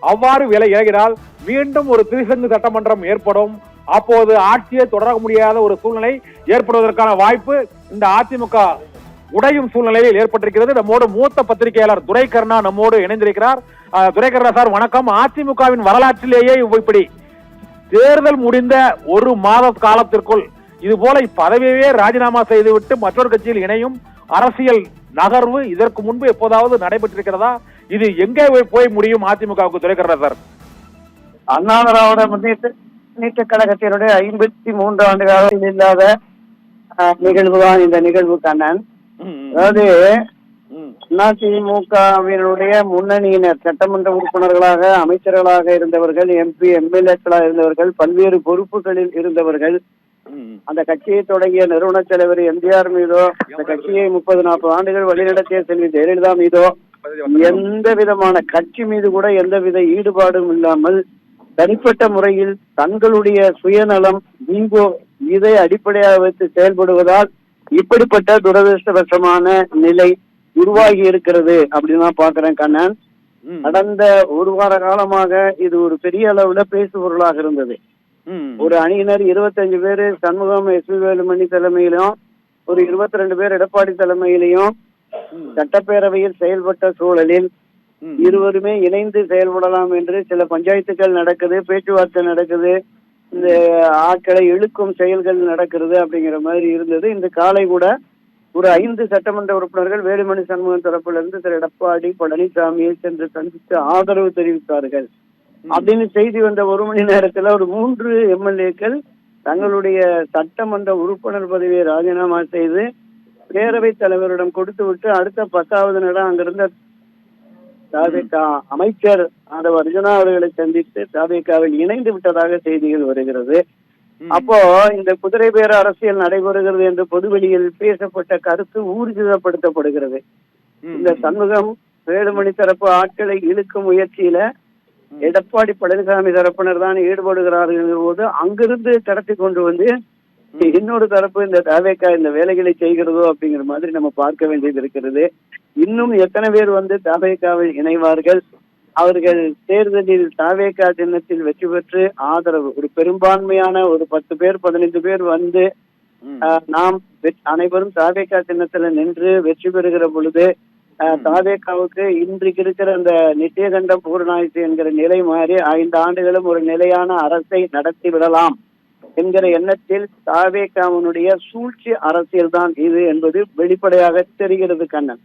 அவ்வாறு விலகினால் மீண்டும் ஒரு திரிசங்கு சட்டமன்றம் ஏற்படும். அப்போது ஆட்சியை தொடர முடியாத ஒரு சூழ்நிலை ஏற்படுவதற்கான வாய்ப்பு இந்த அதிமுக உடையும் சூழ்நிலையில் ஏற்பட்டிருக்கிறது. நம்மோடு மூத்த பத்திரிகையாளர் துரைக்கருணா நம்மோடு இணைந்திருக்கிறார். துரைக்கருணா சார் வணக்கம். அதிமுகவின் வரலாற்றிலேயே இப்படி தேர்தல் முடிந்த ஒரு மாத காலத்திற்குள் இது போல பதவியே ராஜினாமா செய்துவிட்டு மற்றொரு கட்சியில் இணையும் அரசியல் நகர்வு இதற்கு முன்பு எப்போதாவது நடைபெற்றிருக்கிறதா? இது எங்கே போய் முடியும் அதிமுகவுக்கு? துரைக்கருணா சார். அண்ணா திராவிட முன்னேற்ற கழகத்தினுடைய 53 ஆண்டு காலத்தில் இல்லாத நிகழ்வு தான் இந்த நிகழ்வு கண்ணன். அதாவது அதிமுகவினுடைய முன்னணியினர் சட்டமன்ற உறுப்பினர்களாக, அமைச்சர்களாக இருந்தவர்கள், எம்பி எம்எல்ஏக்களாக இருந்தவர்கள், பல்வேறு பொறுப்புகளில் இருந்தவர்கள், அந்த கட்சியை தொடங்கிய நிறுவன தலைவர் எம்ஜிஆர் மீதோ, அந்த கட்சியை 30-40 ஆண்டுகள் வழிநடத்திய செல்வி ஜெயலலிதா மீதோ எந்த விதமான கட்சி மீது கூட எந்தவித ஈடுபாடும் இல்லாமல் தனிப்பட்ட முறையில் தங்களுடைய சுயநலம், ஈகோ இதை அடிப்படையாக வைத்து செயல்படுவதால் இப்படிப்பட்ட துரதிருஷ்டவசமான நிலை உருவாகி இருக்கிறது அப்படின்னு தான் பாக்குறேன் கண்ணன். கடந்த ஒரு வார காலமாக இது ஒரு பெரிய அளவுல பேசுபொருளாக இருந்தது. ஒரு அணியினர் 25 பேர் சண்முகம், எஸ்.பி. வேலுமணி தலைமையிலும், ஒரு 22 பேர் எடப்பாடி தலைமையிலையும் சட்டப்பேரவையில் செயல்பட்ட சூழலில் இருவருமே இணைந்து செயல்படலாம் என்று சில பஞ்சாயத்துக்கள் நடக்குது, பேச்சுவார்த்தை நடக்குது, இந்த ஆட்களை இழுக்கும் செயல்கள் நடக்கிறது அப்படிங்கிற மாதிரி இருந்தது. இந்த காலை கூட ஒரு 5 சட்டமன்ற உறுப்பினர்கள் வேலுமணி சண்முகம் தரப்பிலிருந்து திரு எடப்பாடி பழனிசாமியை சென்று சந்தித்து ஆதரவு தெரிவித்தார்கள் அப்படின்னு செய்தி வந்த ஒரு மணி நேரத்துல ஒரு 3 எம்எல்ஏக்கள் தங்களுடைய சட்டமன்ற உறுப்பினர் பதவியை ராஜினாமா செய்து பேரவைத் தலைவரிடம் கொடுத்து விட்டு அடுத்த 10வது நிலம் அங்கிருந்த தாவேகா அமைச்சர் ஆதவ அர்ஜுனா அவர்களை சந்தித்து தாவேகாவில் இணைந்து விட்டதாக செய்திகள் வருகிறது. அப்போ இந்த குதிரை பேர அரசியல் நடைபெறுகிறது என்று பொதுவெளியில் பேசப்பட்ட கருத்து ஊர்ஜிதப்படுத்தப்படுகிறது. இந்த சண்முகம் வேலுமணி தரப்பு ஆட்களை இழுக்கும் முயற்சியில எடப்பாடி பழனிசாமி தரப்பினர் தான் ஈடுபடுகிறார்கள் போது அங்கிருந்து கடத்தி கொண்டு வந்து இன்னொரு தரப்பு இந்த தாவேகா இந்த வேலைகளை செய்கிறதோ அப்படிங்கிற மாதிரி நம்ம பார்க்க வேண்டியது இருக்கிறது. இன்னும் எத்தனை பேர் வந்து தாவேகாவில் இணைவார்கள்? அவர்கள் தேர்தலில் தாவேகா சின்னத்தில் வெற்றி பெற்று ஆதரவு ஒரு பெரும்பான்மையான ஒரு 10 பேர் 15 பேர் வந்து நாம் அனைவரும் தாவேகா சின்னத்துல நின்று வெற்றி பெறுகிற பொழுது தாவேகாவுக்கு இன்றைக்கு இருக்கிற அந்த நித்தியகண்டம் பூர்ணாயுசு என்கிற நிலை மாறி 5 ஆண்டுகளும் ஒரு நிலையான அரசை நடத்தி விடலாம் என்கிற எண்ணத்தில் தாவேகாவினுடைய சூழ்ச்சி அரசியல் தான் இது என்பது வெளிப்படையாக தெரிகிறது கண்ணன்.